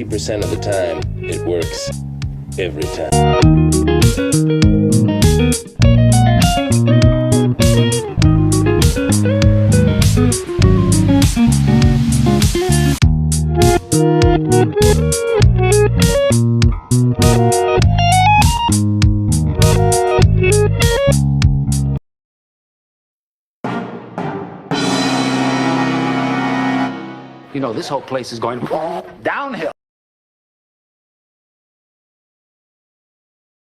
60% of the time, it works every time. You know, this whole place is going downhill.